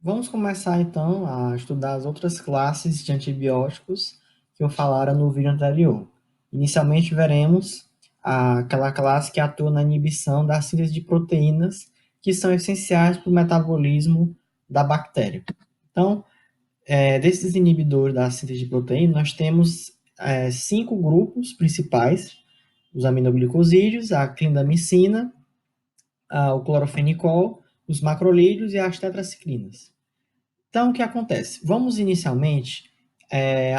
Vamos começar então a estudar as outras classes de antibióticos que eu falara no vídeo anterior. Inicialmente veremos aquela classe que atua na inibição da síntese de proteínas que são essenciais para o metabolismo da bactéria. Então, desses inibidores da síntese de proteína, nós temos 5 grupos principais: os aminoglicosídeos, a clindamicina, o clorofenicol, os macrolídeos e as tetraciclinas. Então, o que acontece? Vamos inicialmente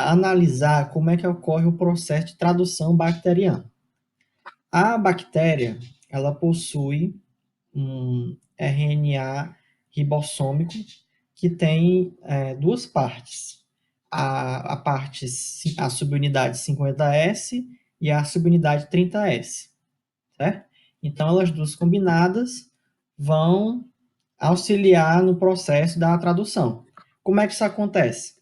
analisar como é que ocorre o processo de tradução bacteriana. A bactéria, ela possui um RNA ribossômico que tem duas partes. A subunidade 50S e a subunidade 30S, certo? Então, elas duas combinadas vão auxiliar no processo da tradução. Como é que isso acontece?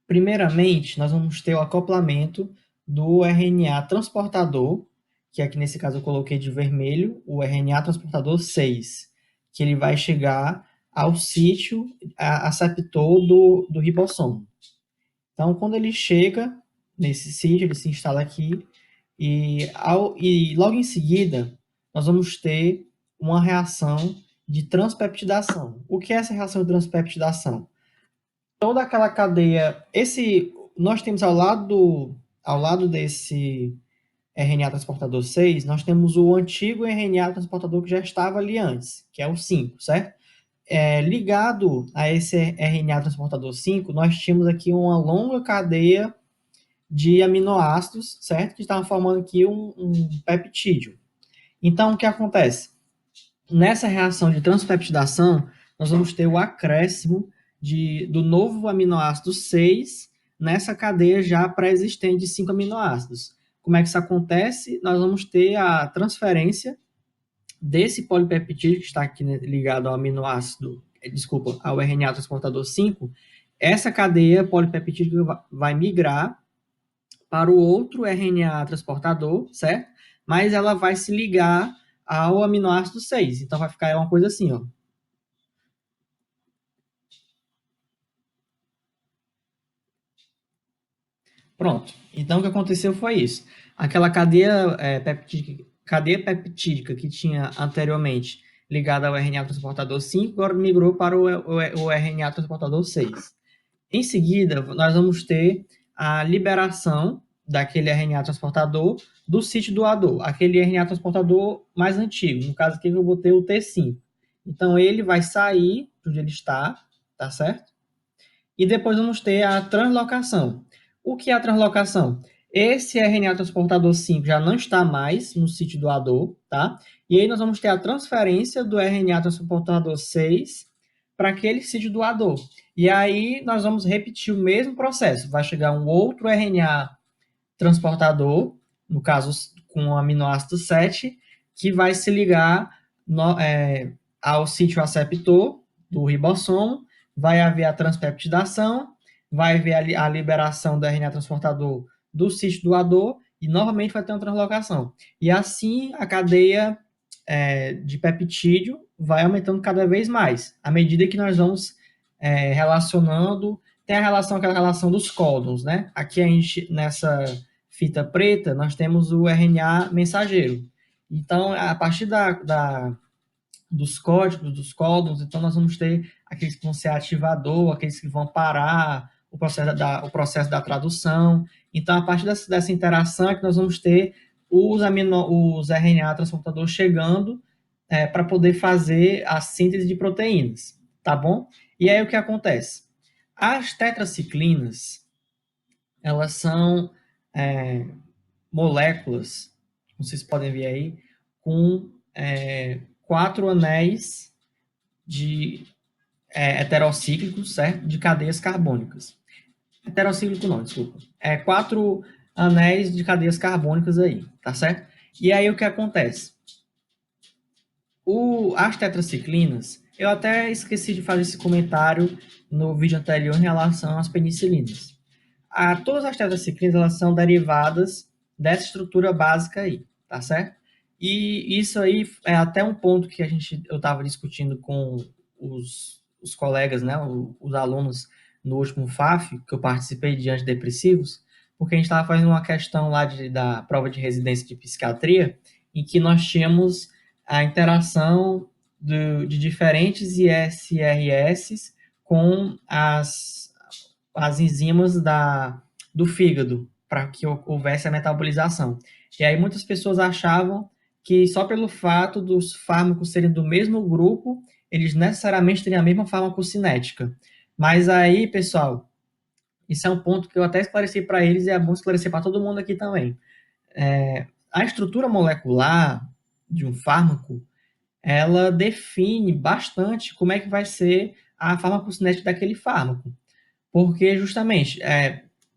Primeiramente, nós vamos ter o acoplamento do RNA transportador, que aqui nesse caso eu coloquei de vermelho, o RNA transportador 6, que ele vai chegar ao sítio aceptor do ribossomo. Então, quando ele chega nesse sítio, ele se instala aqui, e logo em seguida, nós vamos ter uma reação de transpeptidação. O que é essa reação de transpeptidação? Toda aquela cadeia, nós temos ao lado desse RNA transportador 6, nós temos o antigo RNA transportador que já estava ali antes, que é o 5, certo? Ligado a esse RNA transportador 5, nós tínhamos aqui uma longa cadeia de aminoácidos, certo? Que estavam formando aqui um peptídeo. Então, o que acontece? Nessa reação de transpeptidação, nós vamos ter o acréscimo do novo aminoácido 6 nessa cadeia já pré-existente de 5 aminoácidos. Como é que isso acontece? Nós vamos ter a transferência desse polipeptídeo que está aqui ligado ao aminoácido, ao RNA transportador 5. Essa cadeia polipeptídica vai migrar para o outro RNA transportador, certo? Mas ela vai se ligar ao aminoácido 6. Então vai ficar uma coisa assim, ó. Pronto. Então o que aconteceu foi isso. Aquela cadeia peptídica que tinha anteriormente ligada ao RNA transportador 5, agora migrou para o RNA transportador 6. Em seguida, nós vamos ter a liberação daquele RNA transportador do sítio doador, aquele RNA transportador mais antigo, no caso aqui eu botei o T5. Então ele vai sair de onde ele está, tá certo? E depois vamos ter a translocação. O que é a translocação? Esse RNA transportador 5 já não está mais no sítio doador, tá? E aí nós vamos ter a transferência do RNA transportador 6 para aquele sítio doador. E aí nós vamos repetir o mesmo processo. Vai chegar um outro RNA transportador, no caso com o aminoácido 7, que vai se ligar ao sítio aceptor do ribossomo, vai haver a transpeptidação, vai haver a liberação do RNA transportador do sítio doador e novamente vai ter uma translocação. E assim a cadeia de peptídeo vai aumentando cada vez mais, à medida que nós vamos relacionando. Tem aquela relação dos códons, né? Aqui a gente, nessa fita preta, nós temos o RNA mensageiro. Então, a partir dos códigos, dos códons, então nós vamos ter aqueles que vão ser ativador, aqueles que vão parar o processo da tradução. Então, a partir dessa interação é que nós vamos ter os RNA transportadores chegando para poder fazer a síntese de proteínas, tá bom? E aí o que acontece? As tetraciclinas, elas são moléculas, como vocês podem ver aí, com 4 anéis de heterocíclicos, certo? De cadeias carbônicas. Heterocíclico não, desculpa. 4 anéis de cadeias carbônicas aí, tá certo? E aí o que acontece? As tetraciclinas, eu até esqueci de fazer esse comentário no vídeo anterior em relação às penicilinas. Todas as tetraciclinas, elas são derivadas dessa estrutura básica aí, tá certo? E isso aí é até um ponto que eu estava discutindo com os colegas, né, os alunos no último FAF, que eu participei de antidepressivos, porque a gente estava fazendo uma questão lá da prova de residência de psiquiatria, em que nós tínhamos a interação de diferentes ISRS com as enzimas do fígado, para que houvesse a metabolização. E aí muitas pessoas achavam que só pelo fato dos fármacos serem do mesmo grupo, eles necessariamente teriam a mesma farmacocinética. Mas aí, pessoal, isso é um ponto que eu até esclareci para eles e é bom esclarecer para todo mundo aqui também. A estrutura molecular de um fármaco, ela define bastante como é que vai ser a farmacocinética daquele fármaco. Porque, justamente,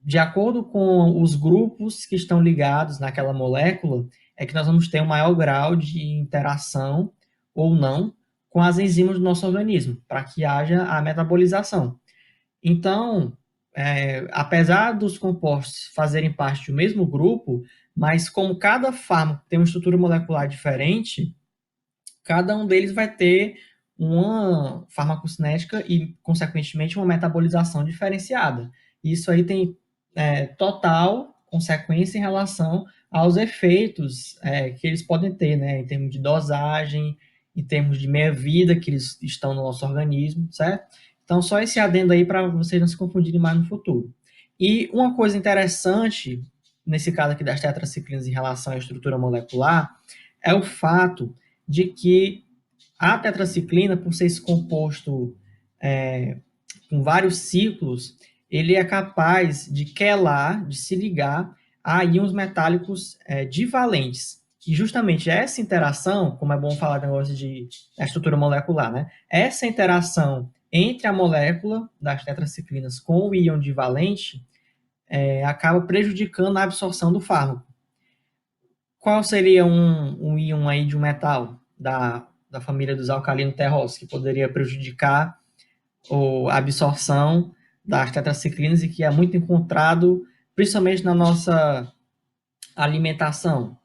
de acordo com os grupos que estão ligados naquela molécula, é que nós vamos ter um maior grau de interação ou não com as enzimas do nosso organismo, para que haja a metabolização. Então, apesar dos compostos fazerem parte do mesmo grupo, mas como cada fármaco tem uma estrutura molecular diferente, cada um deles vai ter uma farmacocinética e, consequentemente, uma metabolização diferenciada. Isso aí tem total consequência em relação aos efeitos que eles podem ter, né, em termos de dosagem, em termos de meia-vida que eles estão no nosso organismo, certo? Então, só esse adendo aí para vocês não se confundirem mais no futuro. E uma coisa interessante, nesse caso aqui das tetraciclinas em relação à estrutura molecular, é o fato de que a tetraciclina, por ser esse composto com vários ciclos, ele é capaz de quelar, de se ligar a íons metálicos divalentes. E justamente essa interação, como é bom falar do negócio de estrutura molecular, né? Essa interação entre a molécula das tetraciclinas com o íon divalente acaba prejudicando a absorção do fármaco. Qual seria um íon aí de um metal da família dos alcalinos terrosos que poderia prejudicar a absorção das tetraciclinas e que é muito encontrado principalmente na nossa alimentação?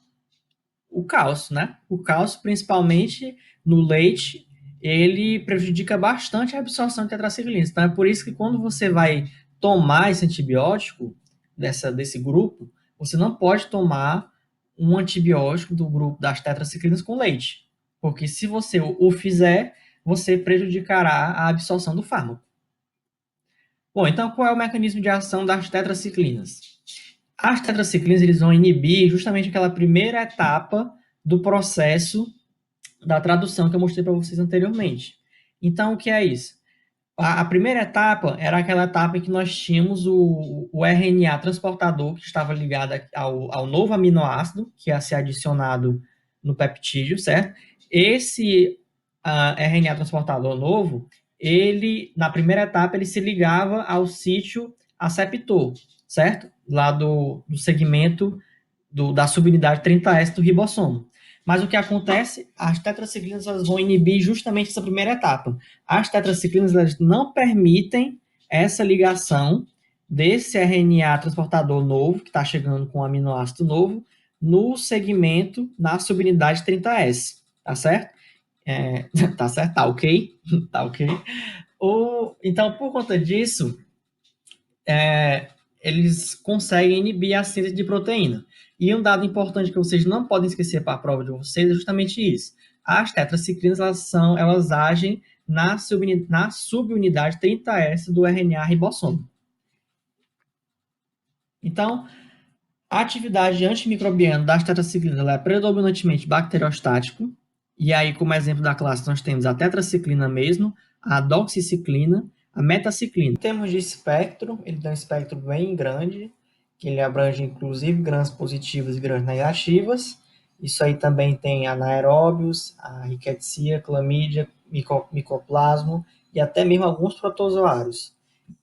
O cálcio, né? O cálcio, principalmente no leite, ele prejudica bastante a absorção de tetraciclinas. Então é por isso que quando você vai tomar esse antibiótico desse grupo, você não pode tomar um antibiótico do grupo das tetraciclinas com leite, porque se você o fizer, você prejudicará a absorção do fármaco. Bom, então qual é o mecanismo de ação das tetraciclinas? As tetraciclinas eles vão inibir justamente aquela primeira etapa do processo da tradução que eu mostrei para vocês anteriormente. Então, o que é isso? A primeira etapa era aquela etapa em que nós tínhamos o RNA transportador que estava ligado ao novo aminoácido que ia ser adicionado no peptídeo, certo? Esse RNA transportador novo, ele, na primeira etapa, ele se ligava ao sítio aceptor, certo? Lá do segmento da subunidade 30S do ribossomo. Mas o que acontece? As tetraciclinas elas vão inibir justamente essa primeira etapa. As tetraciclinas elas não permitem essa ligação desse RNA transportador novo, que está chegando com um aminoácido novo, no segmento, na subunidade 30S. Tá certo? Tá certo? Tá ok? Tá ok? Então, por conta disso, eles conseguem inibir a síntese de proteína. E um dado importante que vocês não podem esquecer para a prova de vocês é justamente isso. As tetraciclinas elas agem na subunidade 30S do RNA ribossomo. Então, a atividade antimicrobiana das tetraciclinas ela é predominantemente bacteriostático. E aí, como exemplo da classe, nós temos a tetraciclina mesmo, a doxiciclina, a metaciclina. Em termos de espectro, ele tem um espectro bem grande, que ele abrange inclusive grãs positivas e grãs negativas. Isso aí também tem anaeróbios, a rickettsia, clamídia, micoplasma e até mesmo alguns protozoários.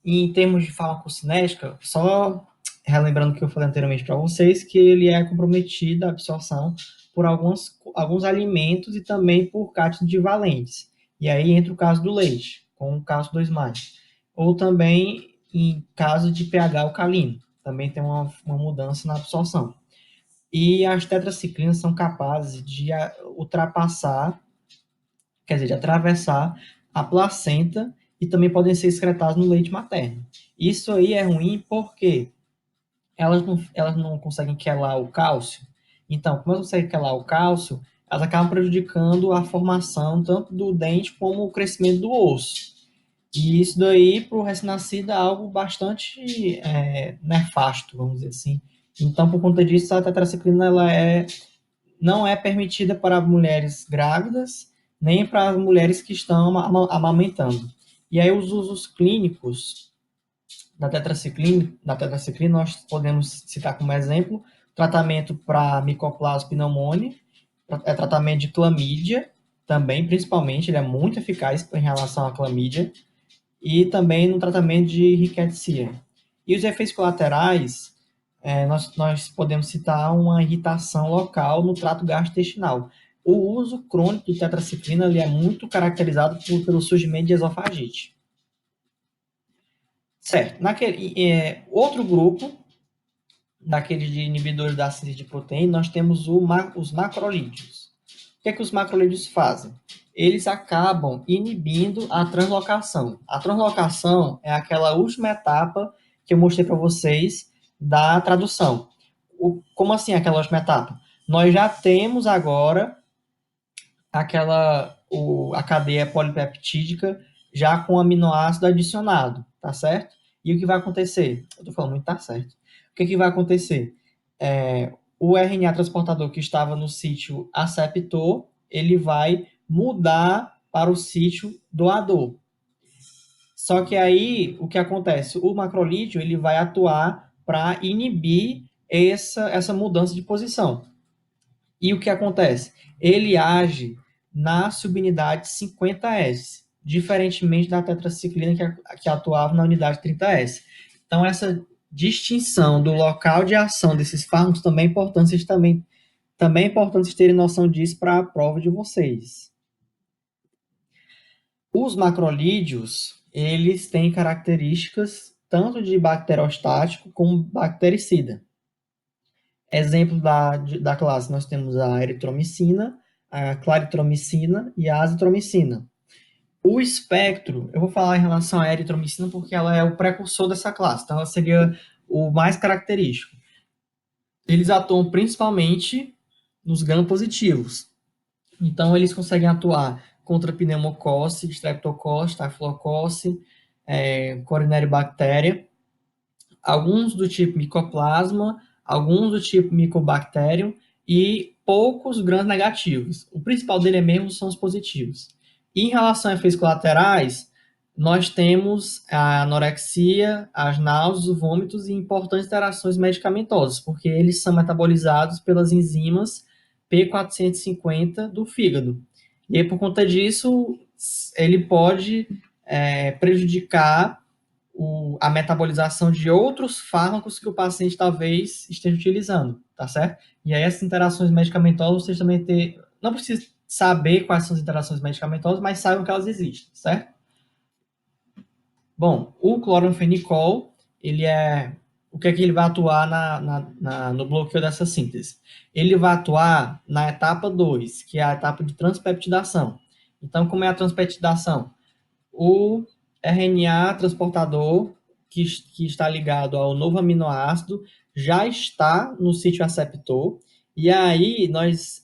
E em termos de farmacocinética, só relembrando o que eu falei anteriormente para vocês, que ele é comprometido à absorção por alguns alimentos e também por cátions divalentes. E aí entra o caso do leite, com o caso 2+. Ou também em caso de pH alcalino, também tem uma mudança na absorção. E as tetraciclinas são capazes de ultrapassar, quer dizer, de atravessar a placenta e também podem ser excretadas no leite materno. Isso aí é ruim porque elas não conseguem quelar o cálcio. Então, como elas não conseguem quelar o cálcio, elas acabam prejudicando a formação tanto do dente como o crescimento do osso. E isso daí, para o recém-nascido, é algo bastante nefasto, vamos dizer assim. Então, por conta disso, a tetraciclina não é permitida para mulheres grávidas, nem para mulheres que estão amamentando. E aí, os usos clínicos da tetraciclina, nós podemos citar como exemplo tratamento para Mycoplasma pneumoniae, tratamento de clamídia, também, principalmente, ele é muito eficaz em relação à clamídia, e também no tratamento de rickettsia. E os efeitos colaterais, nós podemos citar uma irritação local no trato gastrointestinal. O uso crônico de tetraciclina ele é muito caracterizado pelo surgimento de esofagite. Certo. Outro grupo, daqueles de inibidores da síntese de proteína, nós temos os macrolídeos. O que é que os macrolídeos fazem? Eles acabam inibindo a translocação. A translocação é aquela última etapa que eu mostrei para vocês da tradução. Como assim aquela última etapa? Nós já temos agora a cadeia polipeptídica já com aminoácido adicionado, tá certo? E o que vai acontecer? Eu tô falando muito tá certo. O que vai acontecer? O RNA transportador que estava no sítio aceptor, ele vai mudar para o sítio doador. Só que aí, o que acontece? O macrolídeo, ele vai atuar para inibir essa mudança de posição. E o que acontece? Ele age na subunidade 50S, diferentemente da tetraciclina que atuava na unidade 30S. Então, essa distinção do local de ação desses fármacos também é importante, também é importante vocês terem noção disso para a prova de vocês. Os macrolídeos, eles têm características tanto de bacteriostático como bactericida. Exemplos da classe, nós temos a eritromicina, a claritromicina e a azitromicina. O espectro, eu vou falar em relação à eritromicina porque ela é o precursor dessa classe, então ela seria o mais característico. Eles atuam principalmente nos gram-positivos. Então, eles conseguem atuar contra pneumococci, streptococcus, staphylococcus, coronaribactéria, alguns do tipo micoplasma, alguns do tipo mycobacterium e poucos gram-negativos. O principal dele mesmo são os positivos. E em relação a efeitos colaterais, nós temos a anorexia, as náuseas, os vômitos e importantes interações medicamentosas, porque eles são metabolizados pelas enzimas P450 do fígado. E aí, por conta disso, ele pode prejudicar a metabolização de outros fármacos que o paciente talvez esteja utilizando, tá certo? E aí essas interações medicamentosas, vocês também não precisa saber quais são as interações medicamentosas, mas saibam que elas existem, certo? Bom, o cloranfenicol, o que é que ele vai atuar no bloqueio dessa síntese? Ele vai atuar na etapa 2, que é a etapa de transpeptidação. Então, como é a transpeptidação? O RNA transportador que está ligado ao novo aminoácido já está no sítio aceptor, e aí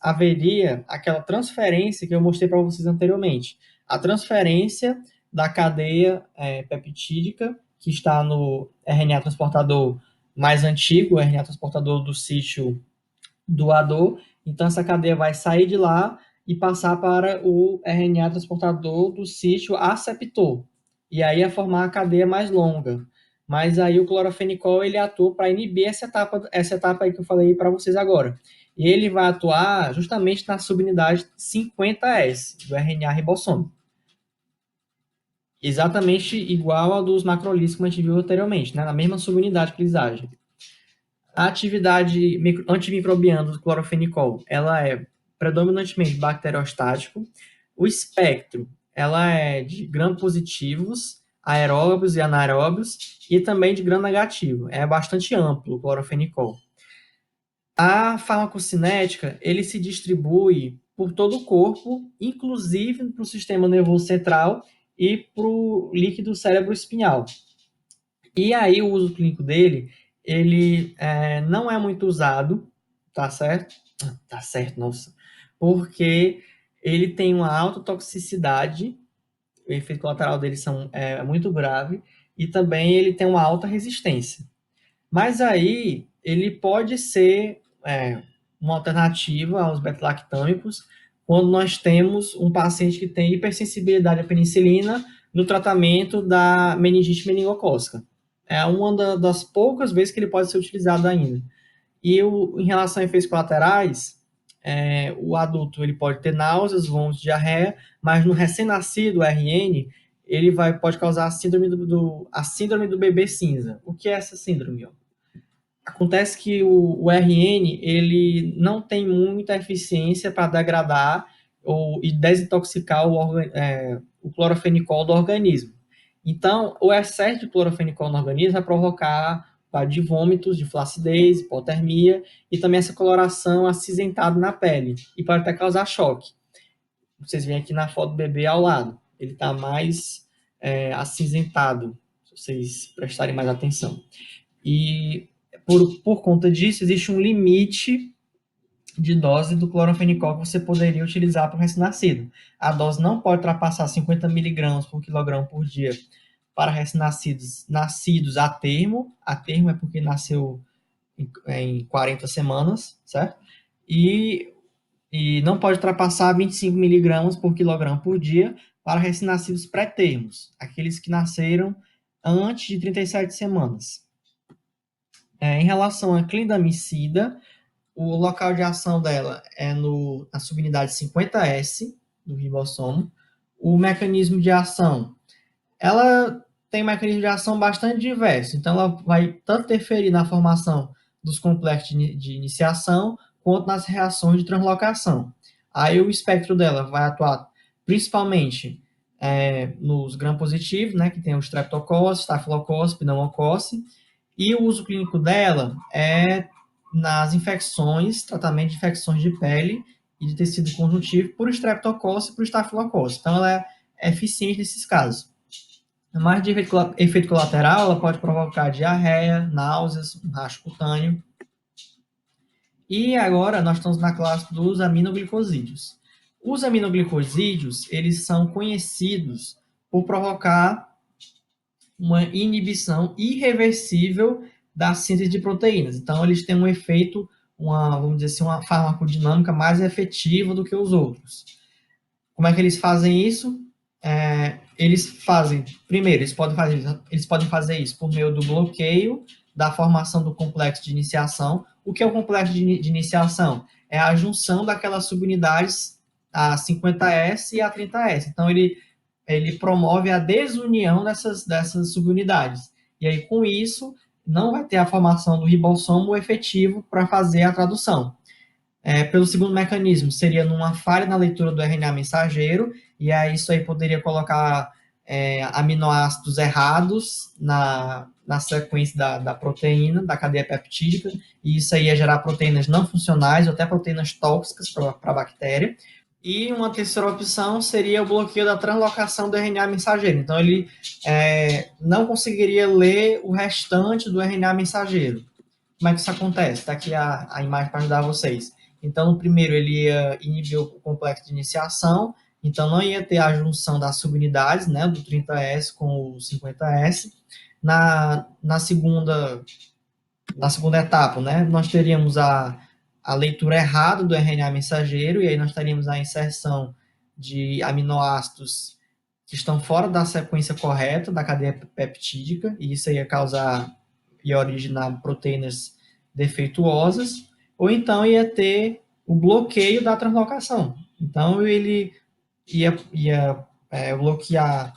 haveria aquela transferência que eu mostrei para vocês anteriormente. A transferência da cadeia peptídica, que está no RNA transportador mais antigo, o RNA transportador do sítio doador. Então, essa cadeia vai sair de lá e passar para o RNA transportador do sítio aceptor. E aí é formar a cadeia mais longa. Mas aí o clorofenicol ele atua para inibir essa etapa aí que eu falei para vocês agora. E ele vai atuar justamente na subunidade 50S do RNA ribossômico. Exatamente igual ao dos macrolídeos que a gente viu anteriormente, né? Na mesma subunidade que eles agem. A atividade antimicrobiana do clorofenicol, ela é predominantemente bacteriostático. O espectro, ela é de gram-positivos, aeróbios e anaeróbios, e também de gram-negativo. É bastante amplo o clorofenicol. A farmacocinética, ele se distribui por todo o corpo, inclusive para o sistema nervoso central e para o líquido cérebro-espinhal. E aí o uso clínico dele, ele não é muito usado, tá certo? Tá certo, nossa. Porque ele tem uma alta toxicidade, o efeito colateral dele é muito grave, e também ele tem uma alta resistência. Mas aí ele pode ser uma alternativa aos beta-lactâmicos quando nós temos um paciente que tem hipersensibilidade à penicilina no tratamento da meningite meningocócica. É uma das poucas vezes que ele pode ser utilizado ainda. E em relação a efeitos colaterais, o adulto ele pode ter náuseas, vômitos, diarreia, mas no recém-nascido, o RN, ele pode causar a síndrome do bebê cinza. O que é essa síndrome? Acontece que o RN ele não tem muita eficiência para degradar e desintoxicar o clorofenicol do organismo. Então, o excesso de clorofenicol no organismo vai provocar de vômitos, de flacidez, hipotermia e também essa coloração acinzentada na pele e pode até causar choque. Vocês veem aqui na foto do bebê ao lado, ele está mais acinzentado, se vocês prestarem mais atenção. E por conta disso, existe um limite de dose do clorofenicol que você poderia utilizar para o recém-nascido. A dose não pode ultrapassar 50 miligramas por quilograma por dia para recém-nascidos nascidos a termo. A termo é porque nasceu em 40 semanas, certo? E não pode ultrapassar 25 miligramas por quilograma por dia para recém-nascidos pré-termos, aqueles que nasceram antes de 37 semanas. Em relação à clindamicida, o local de ação dela é na subunidade 50S do ribossomo. O mecanismo de ação, ela tem um mecanismo de ação bastante diverso. Então, ela vai tanto interferir na formação dos complexos de iniciação, quanto nas reações de translocação. Aí, o espectro dela vai atuar principalmente nos gram-positivos, né, que tem o streptococcus, staphylococcus, pneumococcus, e o uso clínico dela é nas infecções, tratamento de infecções de pele e de tecido conjuntivo por streptococcus e por estafilococcus. Então, ela é eficiente nesses casos. Mas de efeito colateral, ela pode provocar diarreia, náuseas, um rastro cutâneo. E agora nós estamos na classe dos aminoglicosídeos. Os aminoglicosídeos, eles são conhecidos por provocar uma inibição irreversível da síntese de proteínas. Então, eles têm um efeito, vamos dizer assim, uma farmacodinâmica mais efetiva do que os outros. Como é que eles fazem isso? Primeiro, eles podem fazer isso por meio do bloqueio da formação do complexo de iniciação. O que é o complexo de iniciação? É a junção daquelas subunidades, a 50S e a 30S. Então, ele promove a desunião dessas subunidades. E aí, com isso, não vai ter a formação do ribossomo efetivo para fazer a tradução. Pelo segundo mecanismo, seria numa falha na leitura do RNA mensageiro, e aí isso aí poderia colocar aminoácidos errados na sequência da proteína, da cadeia peptídica, e isso aí ia gerar proteínas não funcionais, ou até proteínas tóxicas para a bactéria. E uma terceira opção seria o bloqueio da translocação do RNA mensageiro. Então, ele não conseguiria ler o restante do RNA mensageiro. Como é que isso acontece? Está aqui a imagem para ajudar vocês. Então, no primeiro, ele ia inibir o complexo de iniciação, então não ia ter a junção das subunidades, né, do 30S com o 50S. Na segunda etapa, né, nós teríamos a leitura errada do RNA mensageiro, e aí nós teríamos a inserção de aminoácidos que estão fora da sequência correta da cadeia peptídica, e isso ia causar e originar proteínas defeituosas, ou então ia ter o bloqueio da translocação. Então, ele ia bloquear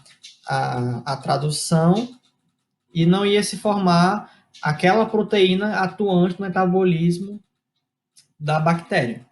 a tradução e não ia se formar aquela proteína atuante no metabolismo da bactéria.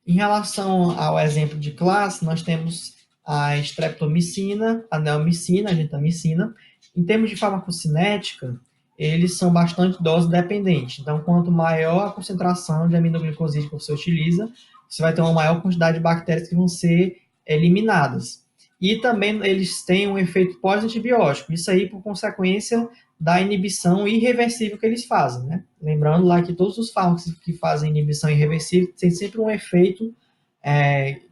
Em relação ao exemplo de classe, nós temos a streptomicina, a neomicina, a gentamicina. Em termos de farmacocinética, eles são bastante dose dependentes. Então, quanto maior a concentração de aminoglicosídeo que você utiliza, você vai ter uma maior quantidade de bactérias que vão ser eliminadas. E também eles têm um efeito pós-antibiótico. Isso aí por consequência da inibição irreversível que eles fazem, né? Lembrando lá que todos os fármacos que fazem inibição irreversível têm sempre um efeito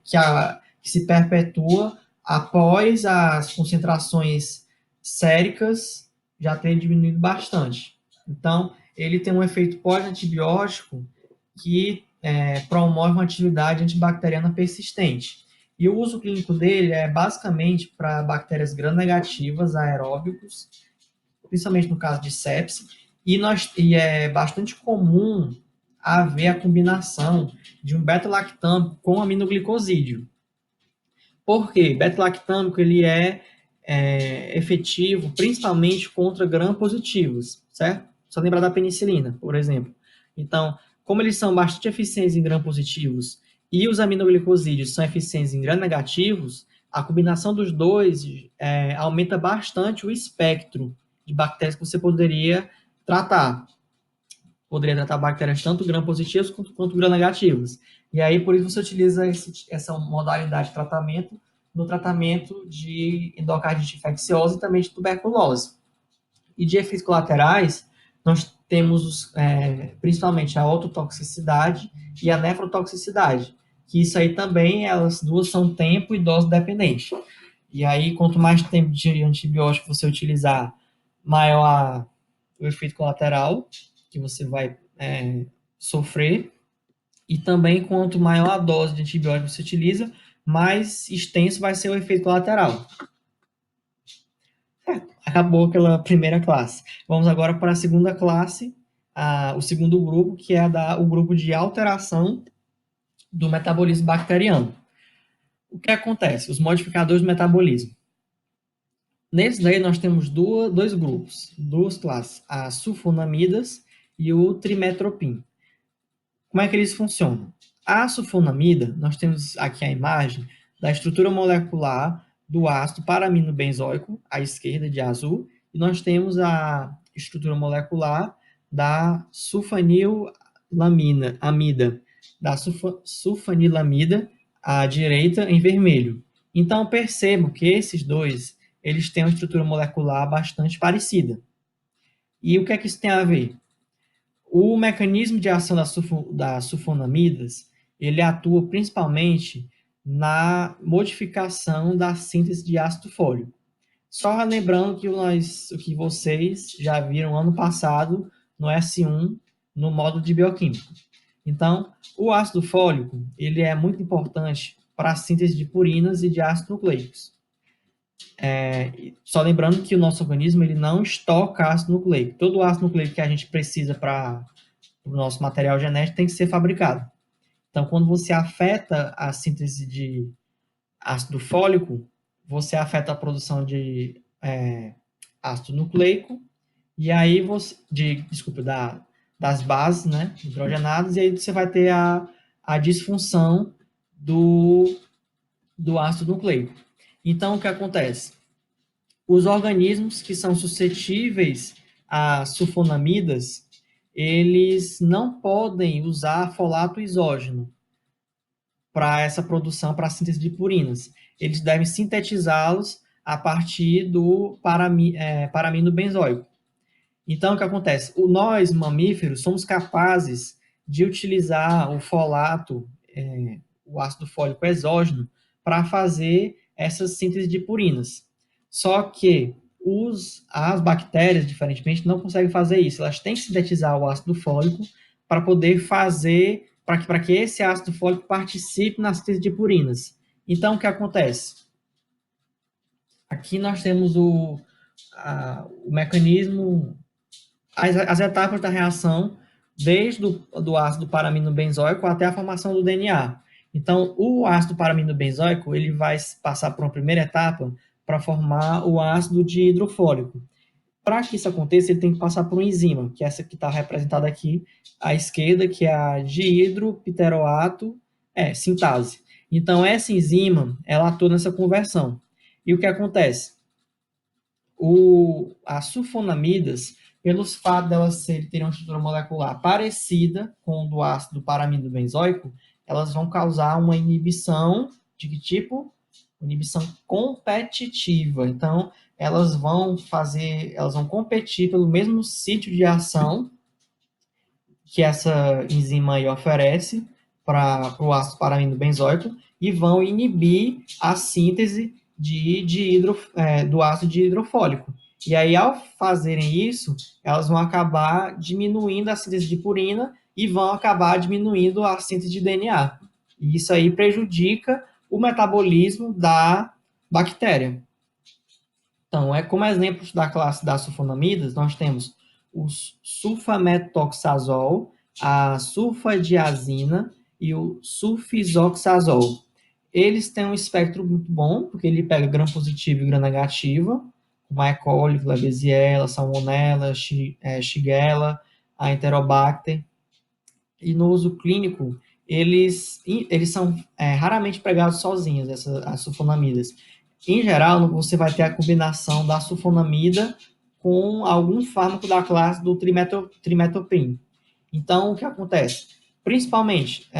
que se perpetua após as concentrações séricas já terem diminuído bastante. Então, ele tem um efeito pós-antibiótico que promove uma atividade antibacteriana persistente. E o uso clínico dele é basicamente para bactérias gram-negativas, aeróbicos, principalmente no caso de sepse, e é bastante comum haver a combinação de um beta-lactâmico com aminoglicosídeo. Por quê? Beta-lactâmico ele é efetivo principalmente contra gram-positivos, certo? Só lembrar da penicilina, por exemplo. Então, como eles são bastante eficientes em gram-positivos e os aminoglicosídeos são eficientes em gram-negativos, a combinação dos dois aumenta bastante o espectro de bactérias que você poderia tratar. Poderia tratar bactérias tanto gram-positivas quanto gram-negativas. E aí, por isso, você utiliza essa modalidade de tratamento no tratamento de endocardite infecciosa e também de tuberculose. E de efeitos colaterais, nós temos principalmente a ototoxicidade e a nefrotoxicidade, que isso aí também, elas duas são tempo e dose dependente. E aí, quanto mais tempo de antibiótico você utilizar, maior o efeito colateral que você vai sofrer. E também, quanto maior a dose de antibiótico você utiliza, mais extenso vai ser o efeito colateral. Acabou aquela primeira classe. Vamos agora para a segunda classe, o segundo grupo, que é o grupo de alteração do metabolismo bacteriano. O que acontece? Os modificadores do metabolismo. Nesse daí nós temos dois grupos, duas classes, as sulfonamidas e o trimetropim. Como é que eles funcionam? A sulfonamida, nós temos aqui a imagem da estrutura molecular do ácido paraminobenzoico, à esquerda de azul, e nós temos a estrutura molecular da sulfanilamida, à direita em vermelho. Então, percebo que esses dois, eles têm uma estrutura molecular bastante parecida. E o que é que isso tem a ver? O mecanismo de ação das sulfonamidas, ele atua principalmente na modificação da síntese de ácido fólico. Só lembrando que vocês já viram ano passado no S1, no módulo de bioquímica. Então, o ácido fólico, ele é muito importante para a síntese de purinas e de ácidos nucleicos. Só lembrando que o nosso organismo ele não estoca ácido nucleico. Todo o ácido nucleico que a gente precisa para o nosso material genético tem que ser fabricado. Então, quando você afeta a síntese de ácido fólico, você afeta a produção de ácido nucleico, e aí das bases, né, hidrogenadas, e aí você vai ter a disfunção do ácido nucleico. Então, o que acontece? Os organismos que são suscetíveis a sulfonamidas, eles não podem usar folato isógeno para essa produção, para a síntese de purinas. Eles devem sintetizá-los a partir do paramino benzoico. Então, o que acontece? Nós, mamíferos, somos capazes de utilizar o folato, o ácido fólico exógeno, para fazer essa síntese de purinas. Só que as bactérias, diferentemente, não conseguem fazer isso. Elas têm que sintetizar o ácido fólico para poder fazer, para que esse ácido fólico participe na síntese de purinas. Então, o que acontece? Aqui nós temos o mecanismo, as etapas da reação, desde do ácido paraminobenzoico até a formação do DNA. Então, o ácido paraminobenzoico ele vai passar por uma primeira etapa para formar o ácido dihidrofólico. Para que isso aconteça, ele tem que passar por uma enzima, que é essa que está representada aqui à esquerda, que é a dihidropteroato sintase. Então, essa enzima, ela atua nessa conversão. E o que acontece? As sulfonamidas, pelos fatos delas terem uma estrutura molecular parecida com o do ácido paraminobenzoico, elas vão causar uma inibição de que tipo? inibição competitiva. Então, elas vão competir pelo mesmo sítio de ação que essa enzima aí oferece para o ácido paramino benzoico e vão inibir a síntese do ácido hidrofólico. E aí, ao fazerem isso, elas vão acabar diminuindo a síntese de purina e vão acabar diminuindo a síntese de DNA. E isso aí prejudica o metabolismo da bactéria. Então, como exemplos da classe das sulfonamidas, nós temos o sulfametoxazol, a sulfadiazina e o sulfisoxazol. Eles têm um espectro muito bom, porque ele pega gram positivo e gram negativa, como a E. coli, Klebsiella, Salmonella, Shigella, a Enterobacter. E no uso clínico, eles são raramente pregados sozinhos, as sulfonamidas. Em geral, você vai ter a combinação da sulfonamida com algum fármaco da classe do trimetoprim. Então, o que acontece? Principalmente,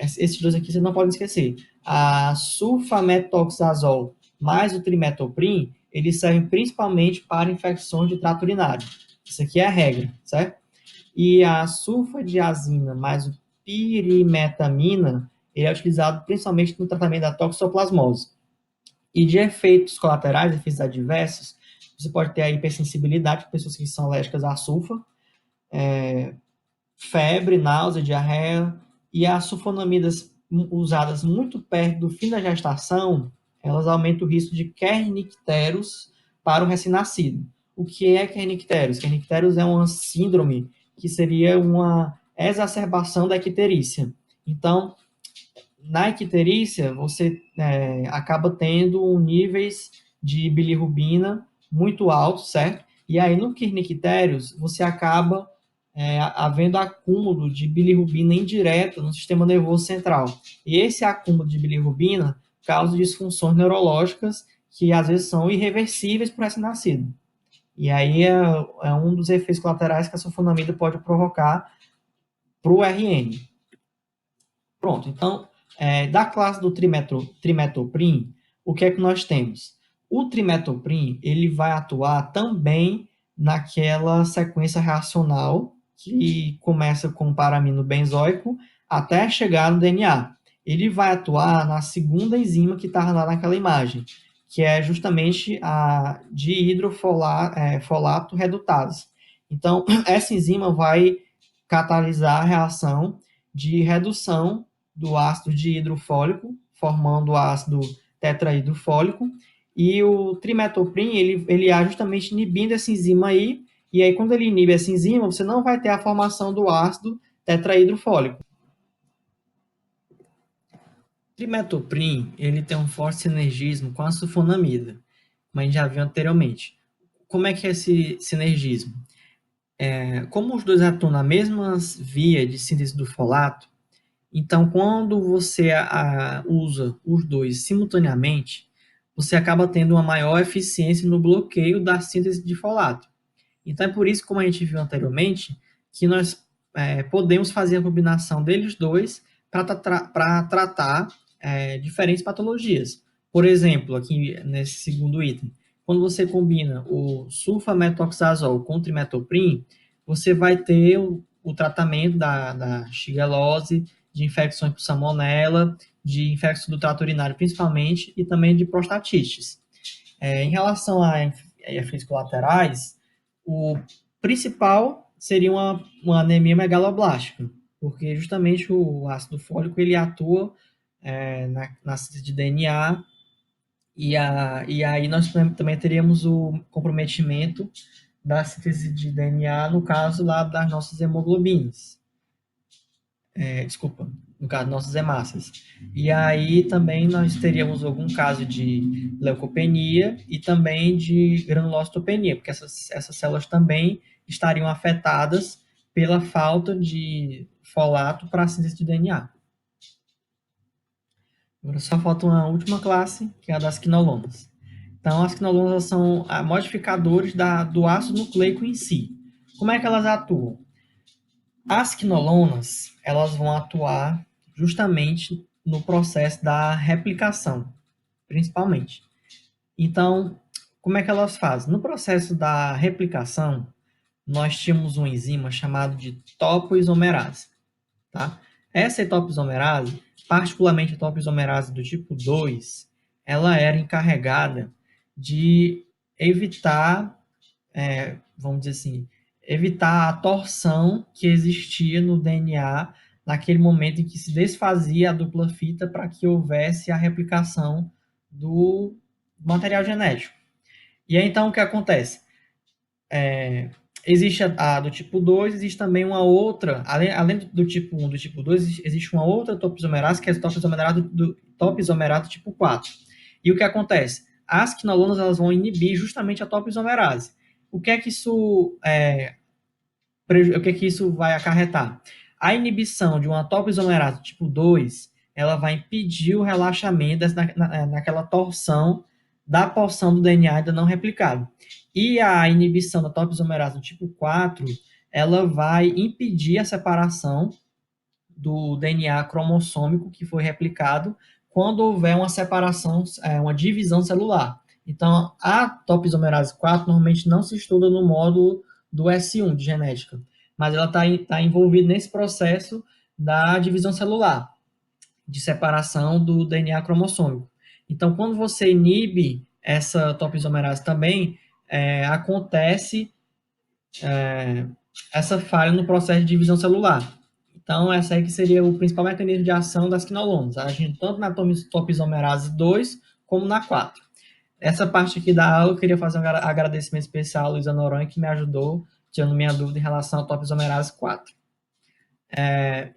esses dois aqui você não pode esquecer. A sulfametoxazol mais o trimetoprim, eles servem principalmente para infecções de trato urinário. Isso aqui é a regra, certo? E a sulfadiazina mais o pirimetamina, ele é utilizado principalmente no tratamento da toxoplasmose. E de efeitos colaterais, efeitos adversos, você pode ter a hipersensibilidade, pessoas que são alérgicas à sulfa, febre, náusea, diarreia, e as sulfonamidas usadas muito perto do fim da gestação, elas aumentam o risco de kernicterus para o recém-nascido. O que é kernicterus? Kernicterus é uma síndrome que seria uma exacerbação da icterícia. Então, na icterícia, você acaba tendo níveis de bilirrubina muito altos, certo? E aí, no kernicterus, você acaba havendo acúmulo de bilirrubina indireta no sistema nervoso central. E esse acúmulo de bilirrubina causa disfunções neurológicas que às vezes são irreversíveis para o recém-nascido. E aí é um dos efeitos colaterais que a sulfonamida pode provocar para o RN. Pronto, então, da classe do trimetoprim, o que é que nós temos? O trimetoprim, ele vai atuar também naquela sequência reacional que começa com o paramino benzoico até chegar no DNA. Ele vai atuar na segunda enzima que está lá naquela imagem, que é justamente a dihidrofolato redutase. Então, essa enzima vai catalisar a reação de redução do ácido dihidrofólico, formando o ácido tetrahidrofólico, e o trimetoprim, ele age justamente inibindo essa enzima aí, e aí quando ele inibe essa enzima, você não vai ter a formação do ácido tetrahidrofólico. O trimetoprim, ele tem um forte sinergismo com a sulfonamida, como a gente já viu anteriormente. Como é que é esse sinergismo? Como os dois atuam na mesma via de síntese do folato, então, quando você usa os dois simultaneamente, você acaba tendo uma maior eficiência no bloqueio da síntese de folato. Então, é por isso, como a gente viu anteriormente, que nós podemos fazer a combinação deles dois para tratar diferentes patologias. Por exemplo, aqui nesse segundo item, quando você combina o sulfametoxazol com o trimetoprim, você vai ter o tratamento da shigelose, de infecções por salmonela, de infecções do trato urinário principalmente, e também de prostatites. Em relação a efeitos colaterais, o principal seria uma anemia megaloblástica, porque justamente o ácido fólico ele atua na síntese de DNA, e aí nós também teríamos o comprometimento da síntese de DNA no caso lá das nossas hemoglobinas. Desculpa, no caso, nossas hemácias. E aí também nós teríamos algum caso de leucopenia e também de granulocitopenia, porque essas células também estariam afetadas pela falta de folato para a síntese de DNA. Agora só falta uma última classe, que é a das quinolonas. Então, as quinolonas são modificadores do ácido nucleico em si. Como é que elas atuam? As quinolonas, elas vão atuar justamente no processo da replicação. principalmente. Então, como é que elas fazem? No processo da replicação, nós tínhamos uma enzima chamada de topoisomerase, tá? Essa topoisomerase, particularmente a topoisomerase do tipo 2, ela era encarregada de evitar, vamos dizer assim, evitar a torção que existia no DNA naquele momento em que se desfazia a dupla fita para que houvesse a replicação do material genético. E aí, então, o que acontece? Existe a do tipo 2, existe também uma outra, além do tipo 1 do tipo 2, existe uma outra topoisomerase, que é a topoisomerase do tipo 4. E o que acontece? As quinolonas elas vão inibir justamente a topoisomerase. O que é que isso vai acarretar? A inibição de uma topoisomerase tipo 2, ela vai impedir o relaxamento naquela torção da porção do DNA ainda não replicado. E a inibição da topoisomerase do tipo 4, ela vai impedir a separação do DNA cromossômico que foi replicado quando houver uma separação, uma divisão celular. Então, a topoisomerase 4 normalmente não se estuda no módulo do S1 de genética, mas ela está envolvida nesse processo da divisão celular, de separação do DNA cromossômico. Então, quando você inibe essa topoisomerase também, acontece essa falha no processo de divisão celular. Então, essa aí que seria o principal mecanismo de ação das quinolonas, agindo tanto na topoisomerase 2 como na 4. Essa parte aqui da aula, eu queria fazer um agradecimento especial à Luísa Noronha, que me ajudou, tirando minha dúvida em relação à topoisomerase 4.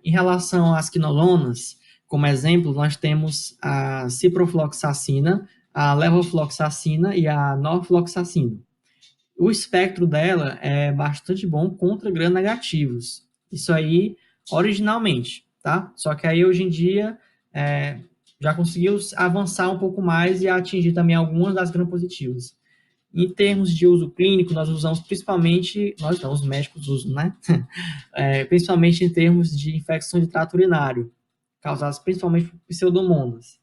Em relação às quinolonas, como exemplo, nós temos a ciprofloxacina, a levofloxacina e a norfloxacina. O espectro dela é bastante bom contra gram-negativos. Isso aí, originalmente, tá? Só que aí, hoje em dia, já conseguiu avançar um pouco mais e atingir também algumas das gram-positivas. Em termos de uso clínico, nós usamos principalmente, nós não, os médicos usam, né? Principalmente em termos de infecção de trato urinário, causadas principalmente por pseudomonas.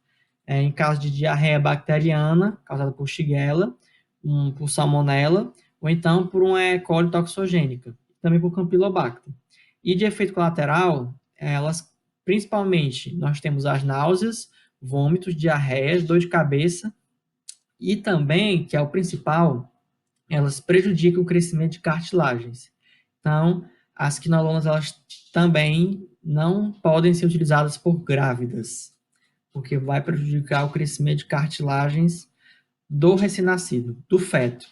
Em caso de diarreia bacteriana, causada por Shigella, por salmonella, ou então por uma E. coli toxogênica, também por Campylobacter. E de efeito colateral, elas, principalmente, nós temos as náuseas, vômitos, diarreias, dor de cabeça, e também, que é o principal, elas prejudicam o crescimento de cartilagens. Então, as quinolonas, elas também não podem ser utilizadas por grávidas, porque vai prejudicar o crescimento de cartilagens do recém-nascido, do feto.